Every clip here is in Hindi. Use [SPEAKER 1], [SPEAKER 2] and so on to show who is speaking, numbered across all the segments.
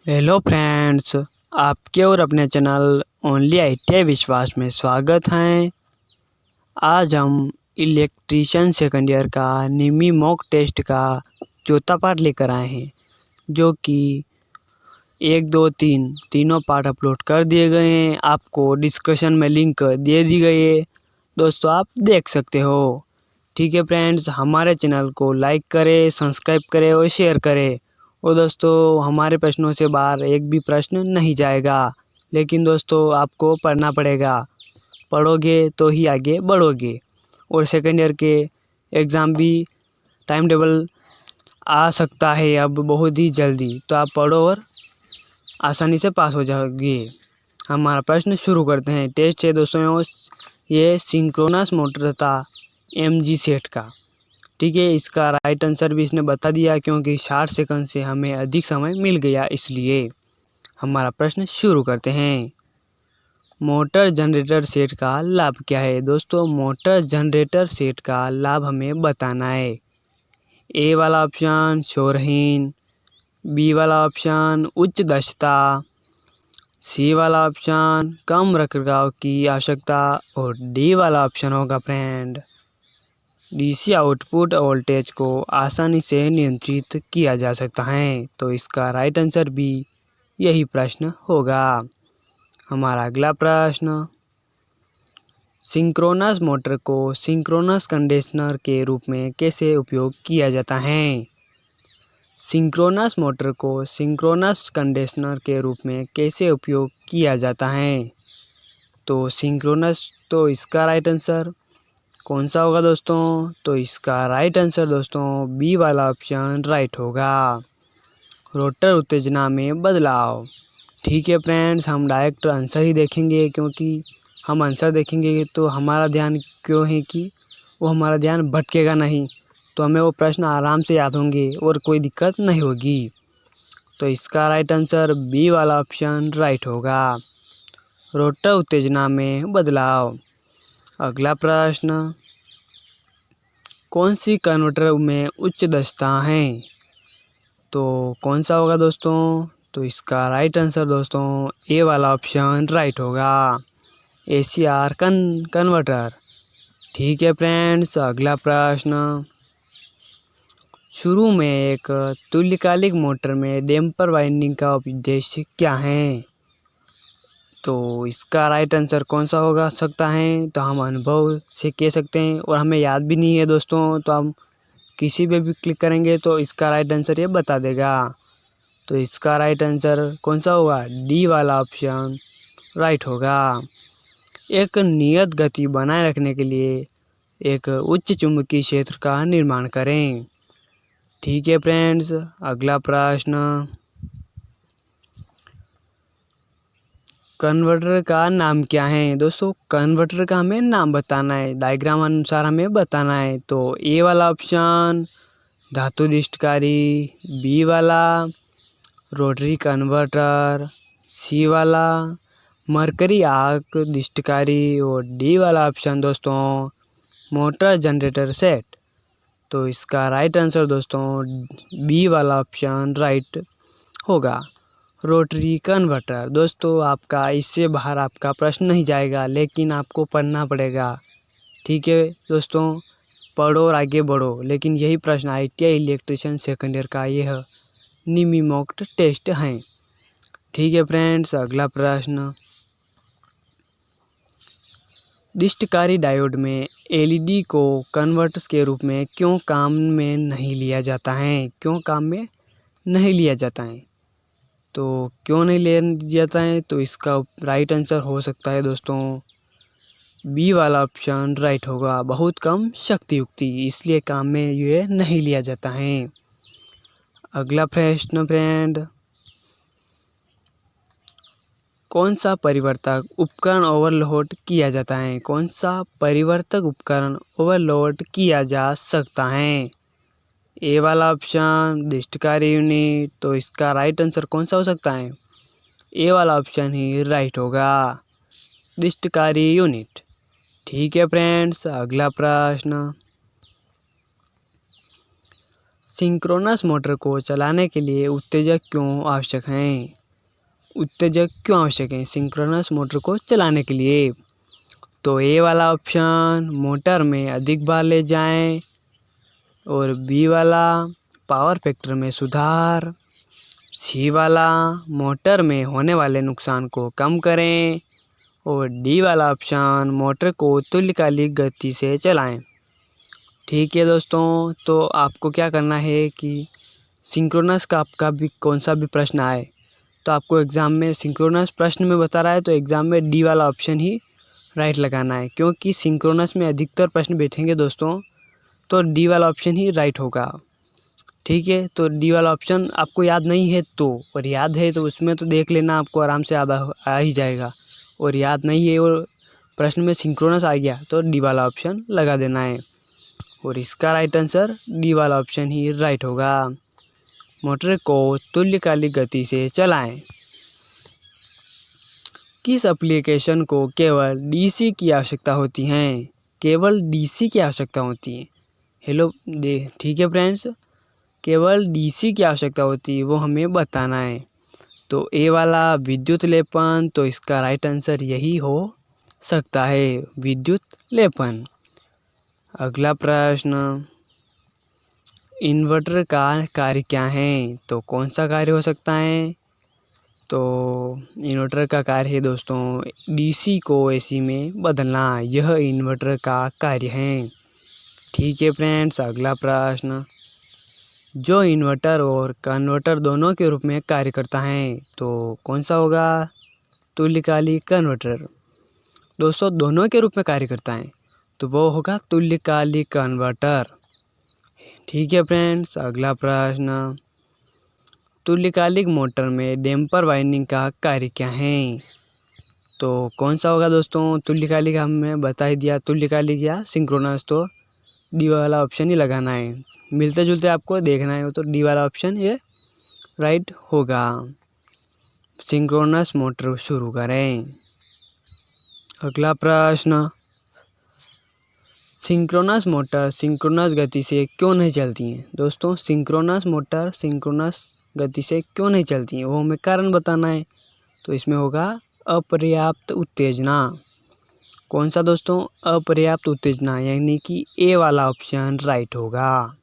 [SPEAKER 1] हेलो फ्रेंड्स, आपके और अपने चैनल ओनली ITI विश्वास में स्वागत है। आज हम इलेक्ट्रीशियन सेकंड ईयर का निमी मॉक टेस्ट का चौथा पार्ट लेकर आए हैं, जो कि 1, 2, 3 तीनों पार्ट अपलोड कर दिए गए हैं। आपको डिस्क्रिप्शन में लिंक दे दी गई है, दोस्तों आप देख सकते हो। ठीक है फ्रेंड्स, हमारे चैनल को लाइक करें, सब्सक्राइब करें और शेयर करें। और दोस्तों, हमारे प्रश्नों से बाहर एक भी प्रश्न नहीं जाएगा, लेकिन दोस्तों आपको पढ़ना पड़ेगा। पढ़ोगे तो ही आगे बढ़ोगे। और सेकेंड ईयर के एग्ज़ाम भी टाइम टेबल आ सकता है अब बहुत ही जल्दी, तो आप पढ़ो और आसानी से पास हो जाओगे। हमारा प्रश्न शुरू करते हैं। टेस्ट है दोस्तों ये सिंक्रोनस मोटर तथा MG सेट का। ठीक है, इसका राइट आंसर भी इसने बता दिया, क्योंकि 60 सेकंड से हमें अधिक समय मिल गया, इसलिए हमारा प्रश्न शुरू करते हैं। मोटर जनरेटर सेट का लाभ क्या है? दोस्तों, मोटर जनरेटर सेट का लाभ हमें बताना है। ए वाला ऑप्शन शोरहीन, बी वाला ऑप्शन उच्च दक्षता, सी वाला ऑप्शन कम रखरखाव की आवश्यकता और डी वाला ऑप्शन होगा फ्रेंड, DC आउटपुट वोल्टेज को आसानी से नियंत्रित किया जा सकता है। तो इसका राइट आंसर भी यही प्रश्न होगा। हमारा अगला प्रश्न, सिंक्रोनस मोटर को सिंक्रोनस कंडीशनर के रूप में कैसे उपयोग किया जाता है? सिंक्रोनस मोटर को सिंक्रोनस कंडीशनर के रूप में कैसे उपयोग किया जाता है? तो सिंक्रोनस, तो इसका राइट आंसर कौन सा होगा दोस्तों? तो इसका राइट आंसर दोस्तों बी वाला ऑप्शन राइट होगा, रोटर उत्तेजना में बदलाव। ठीक है फ्रेंड्स, हम डायरेक्ट आंसर ही देखेंगे, क्योंकि हम आंसर देखेंगे तो हमारा ध्यान क्यों है कि वो हमारा ध्यान भटकेगा नहीं, तो हमें वो प्रश्न आराम से याद होंगे और कोई दिक्कत नहीं होगी। तो इसका राइट आंसर बी वाला ऑप्शन राइट होगा, रोटर उत्तेजना में बदलाव। अगला प्रश्न, कौन सी कन्वर्टर में उच्च दक्षता है? तो कौन सा होगा दोस्तों? तो इसका राइट आंसर दोस्तों ए वाला ऑप्शन राइट होगा, ACR कन्वर्टर। ठीक है फ्रेंड्स, अगला प्रश्न, शुरू में एक तुल्यकालिक मोटर में डैम्पर वाइंडिंग का उद्देश्य क्या है? तो इसका राइट आंसर कौन सा होगा सकता है? तो हम अनुभव से कह सकते हैं, और हमें याद भी नहीं है दोस्तों, तो हम किसी पे भी क्लिक करेंगे तो इसका राइट आंसर ये बता देगा। तो इसका राइट आंसर कौन सा होगा? डी वाला ऑप्शन राइट होगा, एक नियत गति बनाए रखने के लिए एक उच्च चुंबकीय क्षेत्र का निर्माण करें। ठीक है फ्रेंड्स, अगला प्रश्न, कन्वर्टर का नाम क्या है? दोस्तों, कन्वर्टर का हमें नाम बताना है, डायग्राम अनुसार हमें बताना है। तो ए वाला ऑप्शन धातु दिष्टकारी, बी वाला रोटरी कन्वर्टर, सी वाला मरकरी आर्क दिष्टकारी और डी वाला ऑप्शन दोस्तों मोटर जनरेटर सेट। तो इसका राइट आंसर दोस्तों बी वाला ऑप्शन राइट होगा, रोटरी कन्वर्टर। दोस्तों, आपका इससे बाहर आपका प्रश्न नहीं जाएगा, लेकिन आपको पढ़ना पड़ेगा। ठीक है दोस्तों, पढ़ो और आगे बढ़ो। लेकिन यही प्रश्न ITI इलेक्ट्रीशियन सेकंड ईयर का यह निमी मॉक टेस्ट है। ठीक है फ्रेंड्स, अगला प्रश्न, दिष्टकारी डायोड में LED को कन्वर्टर्स के रूप में क्यों काम में नहीं लिया जाता है? क्यों काम में नहीं लिया जाता है? तो क्यों नहीं लिया जाता है? तो इसका राइट आंसर हो सकता है दोस्तों बी वाला ऑप्शन राइट होगा, बहुत कम शक्ति युक्ति, इसलिए काम में ये नहीं लिया जाता है। अगला प्रश्न फ्रेंड, कौन सा परिवर्तक उपकरण ओवरलोड किया जाता है? कौन सा परिवर्तक उपकरण ओवरलोड किया जा सकता है? ए वाला ऑप्शन दिष्टकारी यूनिट। तो इसका राइट आंसर कौन सा हो सकता है? ए वाला ऑप्शन ही राइट होगा, दिष्टकारी यूनिट। ठीक है फ्रेंड्स, अगला प्रश्न, सिंक्रोनस मोटर को चलाने के लिए उत्तेजक क्यों आवश्यक हैं? उत्तेजक क्यों आवश्यक है सिंक्रोनस मोटर को चलाने के लिए? तो ए वाला ऑप्शन मोटर में अधिक भार ले जाएं, और बी वाला पावर फैक्टर में सुधार, सी वाला मोटर में होने वाले नुकसान को कम करें, और डी वाला ऑप्शन मोटर को तुल्यकालिक गति से चलाएं। ठीक है दोस्तों, तो आपको क्या करना है कि सिंक्रोनस का आपका भी कौन सा भी प्रश्न आए तो आपको एग्ज़ाम में सिंक्रोनस प्रश्न में बता रहा है तो एग्ज़ाम में डी वाला ऑप्शन ही राइट लगाना है, क्योंकि सिंक्रोनस में अधिकतर प्रश्न बैठेंगे दोस्तों, तो डी वाला ऑप्शन ही राइट होगा। ठीक है, तो डी वाला ऑप्शन आपको याद नहीं है तो, और याद है तो उसमें तो देख लेना, आपको आराम से आ ही जाएगा। और याद नहीं है और प्रश्न में सिंक्रोनस आ गया तो डी वाला ऑप्शन लगा देना है, और इसका राइट आंसर डी वाला ऑप्शन ही राइट होगा। मोटर को तुल्यकालिक गति से चलाएं। किस एप्लीकेशन को केवल डीसी की आवश्यकता होती है? केवल डीसी की आवश्यकता होती है। हेलो ठीक है फ्रेंड्स, केवल डीसी की आवश्यकता होती है वो हमें बताना है। तो ए वाला विद्युत लेपन, तो इसका राइट आंसर यही हो सकता है, विद्युत लेपन। अगला प्रश्न, इन्वर्टर का कार्य क्या है? तो कौन सा कार्य हो सकता है? तो इन्वर्टर का कार्य है दोस्तों डीसी को एसी में बदलना, यह इन्वर्टर का कार्य है। ठीक है फ्रेंड्स, अगला प्रश्न, जो इन्वर्टर और कन्वर्टर दोनों के रूप में कार्य करता है तो कौन सा होगा? तुल्यकालिक कन्वर्टर। दोस्तों दोनों के रूप में कार्य करता है तो वो होगा तुल्यकालिक कन्वर्टर। ठीक है फ्रेंड्स, अगला प्रश्न, तुल्यकालिक मोटर में डैम्पर वाइंडिंग का कार्य क्या है? तो कौन सा होगा दोस्तों? तुल्यकालिक हमने बता ही दिया, तुल्यकालिक या सिंक्रोनस, तो डी वाला ऑप्शन ही लगाना है। मिलते जुलते आपको देखना है तो डी वाला ऑप्शन ये राइट होगा। सिंक्रोनस मोटर शुरू करें। अगला प्रश्न, सिंक्रोनस मोटर सिंक्रोनस गति से क्यों नहीं चलती हैं? दोस्तों सिंक्रोनस मोटर सिंक्रोनस गति से क्यों नहीं चलती हैं वो हमें कारण बताना है। तो इसमें होगा अपर्याप्त उत्तेजना। कौन सा दोस्तों? अपर्याप्त उत्तेजना, यानी कि ए वाला ऑप्शन राइट होगा।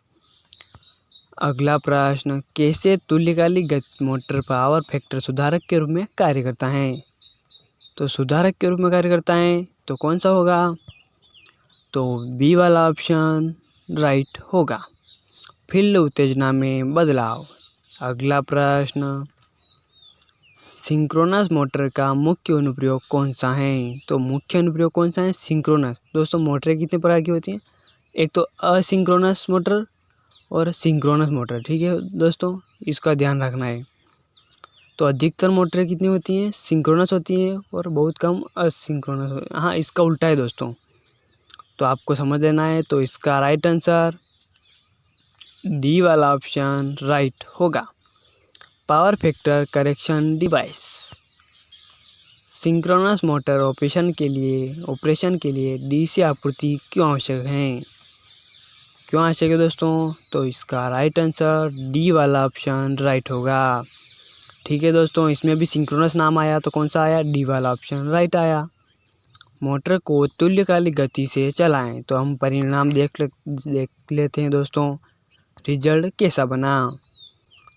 [SPEAKER 1] अगला प्रश्न, कैसे तुल्यकालिक गति मोटर पावर फैक्टर सुधारक के रूप में कार्य करता है? तो सुधारक के रूप में कार्य करता है तो कौन सा होगा? तो बी वाला ऑप्शन राइट होगा, फील्ड उत्तेजना में बदलाव। अगला प्रश्न, सिंक्रोनस मोटर का मुख्य अनुप्रयोग कौन सा है? तो मुख्य अनुप्रयोग कौन सा है? सिंक्रोनस। दोस्तों मोटरें कितने प्रकार की होती हैं? एक तो असिंक्रोनस मोटर और सिंक्रोनस मोटर। ठीक है दोस्तों, इसका ध्यान रखना है। तो अधिकतर मोटरें कितनी होती हैं? सिंक्रोनस होती हैं, और बहुत कम असिंक्रोनस। हाँ, इसका उल्टा है दोस्तों, तो आपको समझ लेना है। तो इसका राइट आंसर डी वाला ऑप्शन राइट होगा, power factor correction device. Synchronous motor operation के लिए डीसी आपूर्ति क्यों आवश्यक है? क्यों आवश्यक है दोस्तों? तो इसका राइट आंसर डी वाला ऑप्शन राइट होगा। ठीक है दोस्तों, इसमें भी सिंक्रोनस नाम आया तो कौन सा आया? डी वाला ऑप्शन राइट आया। मोटर को तुल्यकालिक गति से चलाएं। तो हम परिणाम देख लेते हैं दोस्तों, रिजल्ट कैसा बना।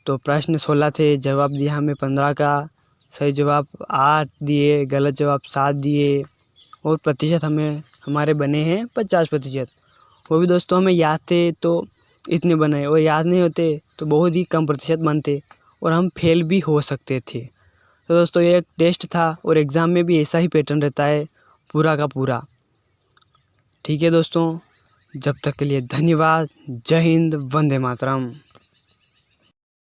[SPEAKER 1] तो प्रश्न 16 थे, जवाब दिया हमें 15 का, सही जवाब 8 दिए, गलत जवाब 7 दिए, और प्रतिशत हमारे बने हैं 50%। वो भी दोस्तों हमें याद थे तो इतने बने, और याद नहीं होते तो बहुत ही कम प्रतिशत बनते और हम फेल भी हो सकते थे। तो दोस्तों ये एक टेस्ट था, और एग्ज़ाम में भी ऐसा ही पैटर्न रहता है पूरा का पूरा। ठीक है दोस्तों, जब तक के लिए धन्यवाद। जय हिंद, वंदे मातरम।